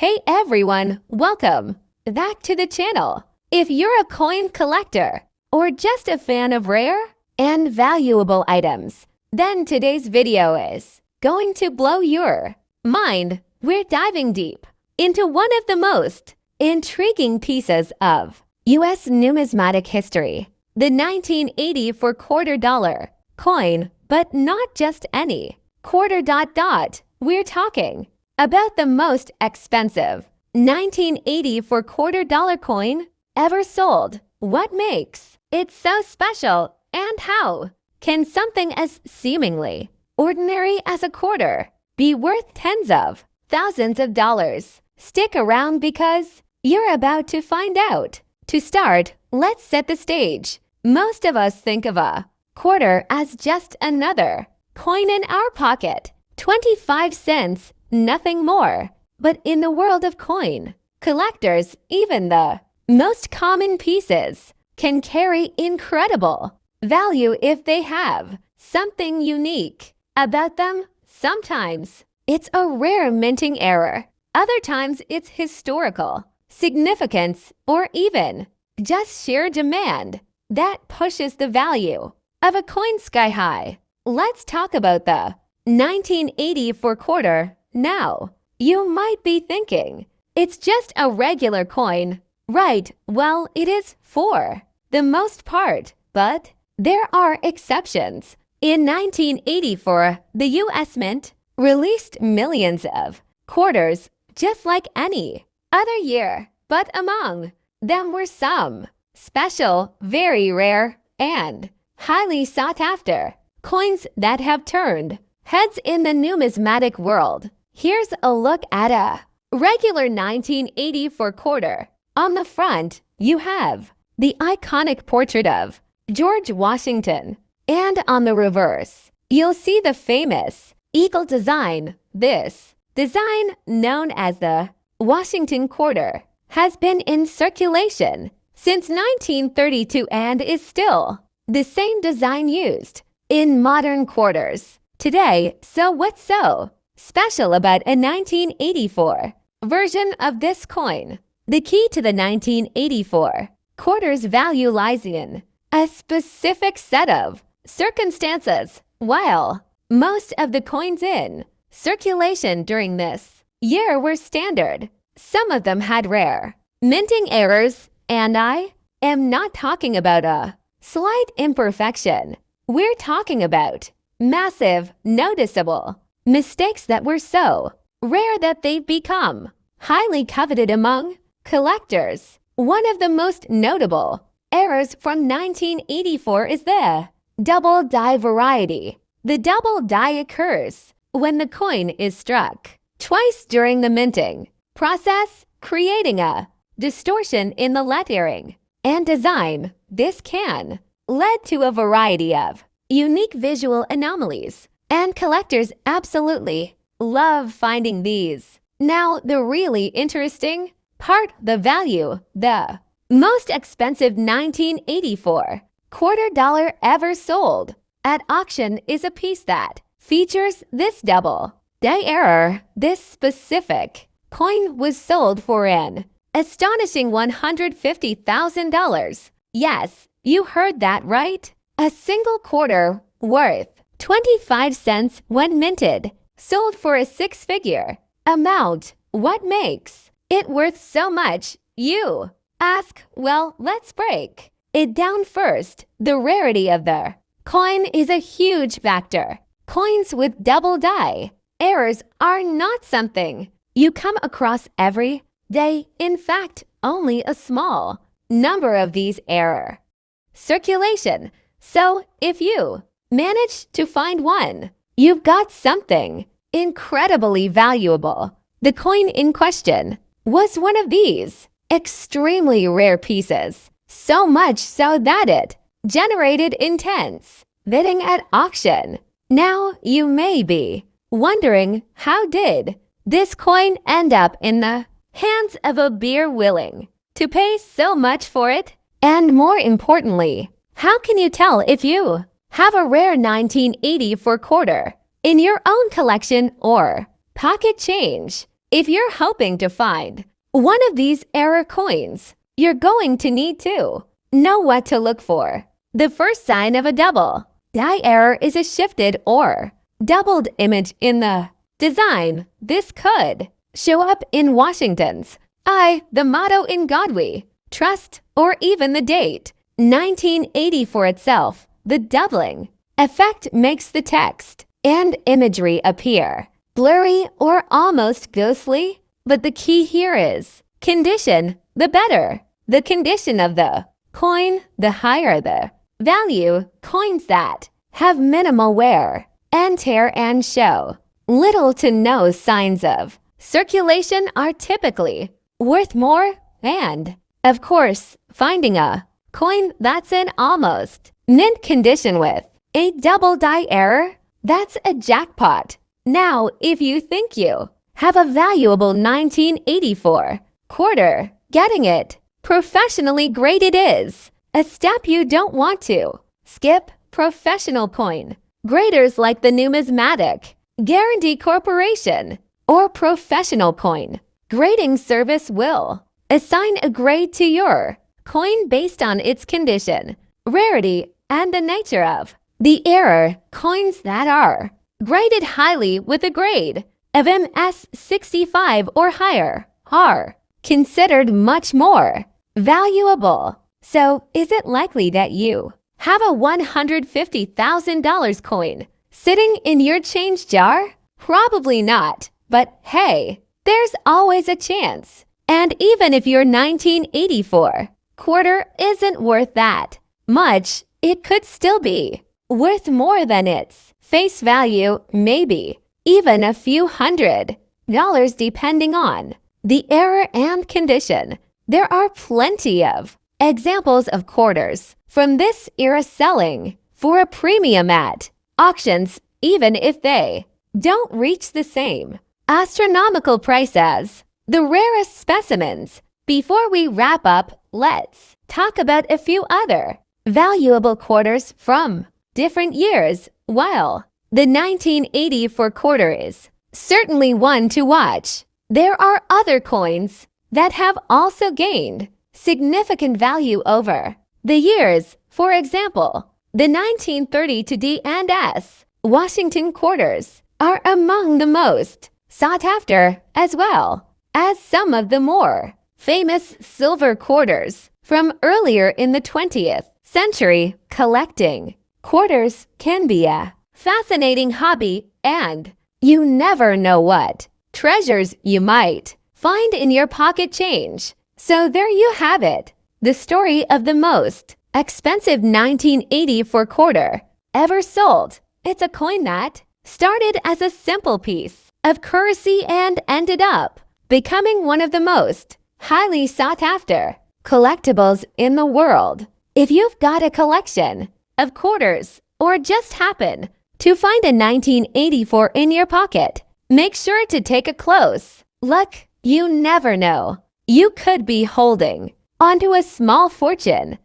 Hey everyone, welcome back to the channel. If you're a coin collector or just a fan of rare and valuable items, then today's video is going to blow your mind. We're diving deep into one of the most intriguing pieces of U.S. numismatic history, the 1984 quarter dollar coin, but not just any quarter. We're talking about the most expensive 1984 quarter dollar coin ever sold. What makes it so special, and how can something as seemingly ordinary as a quarter be worth tens of thousands of dollars? Stick around because you're about to find out. To start, let's set the stage. Most of us think of a quarter as just another coin in our pocket, 25 cents, nothing more. But in the world of coin collectors, even the most common pieces can carry incredible value if they have something unique about them. Sometimes it's a rare minting error, other times it's historical significance, or even just sheer demand that pushes the value of a coin sky high. Let's talk about the 1984 quarter now. You might be thinking, it's just a regular coin, right? Well, it is for the most part, but there are exceptions. In 1984, the U.S. Mint released millions of quarters just like any other year, but among them were some special, very rare, and highly sought after coins that have turned heads in the numismatic world. Here's a look at a regular 1984 quarter. On the front, you have the iconic portrait of George Washington, and on the reverse, you'll see the famous eagle design. This design, known as the Washington quarter, has been in circulation since 1932 and is still the same design used in modern quarters today. So what's so special about a 1984 version of this coin? The key to the 1984 quarter's value lies in a specific set of circumstances. While most of the coins in circulation during this year were standard, some of them had rare minting errors, and I am not talking about a slight imperfection. We're talking about massive, noticeable mistakes that were so rare that they've become highly coveted among collectors. One of the most notable errors from 1984 is the double die variety. The double die occurs when the coin is struck twice during the minting process, creating a distortion in the lettering and design. This can lead to a variety of unique visual anomalies, and collectors absolutely love finding these. Now, the really interesting part, the value. The most expensive 1984 quarter dollar ever sold at auction is a piece that features this double die error. This specific coin was sold for an astonishing $150,000. Yes, you heard that right. A single quarter worth 25 cents when minted, sold for a six-figure amount. What makes it worth so much, you ask? Well, let's break it down first. The rarity of the coin is a huge factor. Coins with double die errors are not something you come across every day. In fact, only a small number of these error circulation. So if you manage to find one, you've got something incredibly valuable. The coin in question was one of these extremely rare pieces, so much so that it generated intense bidding at auction. Now you may be wondering, how did this coin end up in the hands of a bear willing to pay so much for it? And more importantly, how can you tell if you have a rare 1984 quarter in your own collection or pocket change? If you're hoping to find one of these error coins, you're going to need to know what to look for. The first sign of a double die error is a shifted or doubled image in the design. This could show up in Washington's the motto in God We Trust, or even the date 1984 itself. The doubling effect makes the text and imagery appear blurry or almost ghostly, but the key here is condition. The better the condition of the coin, the higher the value. Coins that have minimal wear and tear and show little to no signs of circulation are typically worth more. And, of course, finding a coin that's in almost mint condition with a double die error, that's a jackpot. Now, if you think you have a valuable 1984 quarter, getting it professionally graded is a step you don't want to skip. Professional coin graders like the Numismatic Guarantee Corporation or Professional Coin Grading Service will assign a grade to your coin based on its condition, rarity, and the nature of the error. Coins that are graded highly with a grade of MS65 or higher are considered much more valuable. So, is it likely that you have a $150,000 coin sitting in your change jar? Probably not, but hey, there's always a chance. And even if your 1984 quarter isn't worth that much, it could still be worth more than its face value, maybe even a few $100 depending on the error and condition. There are plenty of examples of quarters from this era selling for a premium at auctions, even if they don't reach the same astronomical price as the rarest specimens. Before we wrap up, let's talk about a few other valuable quarters from different years. While the 1984 quarter is certainly one to watch, there are other coins that have also gained significant value over the years. For example, the 1930 to D&S Washington quarters are among the most sought after, as well as some of the more famous silver quarters from earlier in the 20th century. Collecting quarters can be a fascinating hobby, and you never know what treasures you might find in your pocket change. So there you have it, the story of the most expensive 1984 quarter ever sold. It's a coin that started as a simple piece of currency and ended up becoming one of the most highly sought after collectibles in the world. If you've got a collection of quarters or just happen to find a 1984 in your pocket, make sure to take a close look. You never know, you could be holding onto a small fortune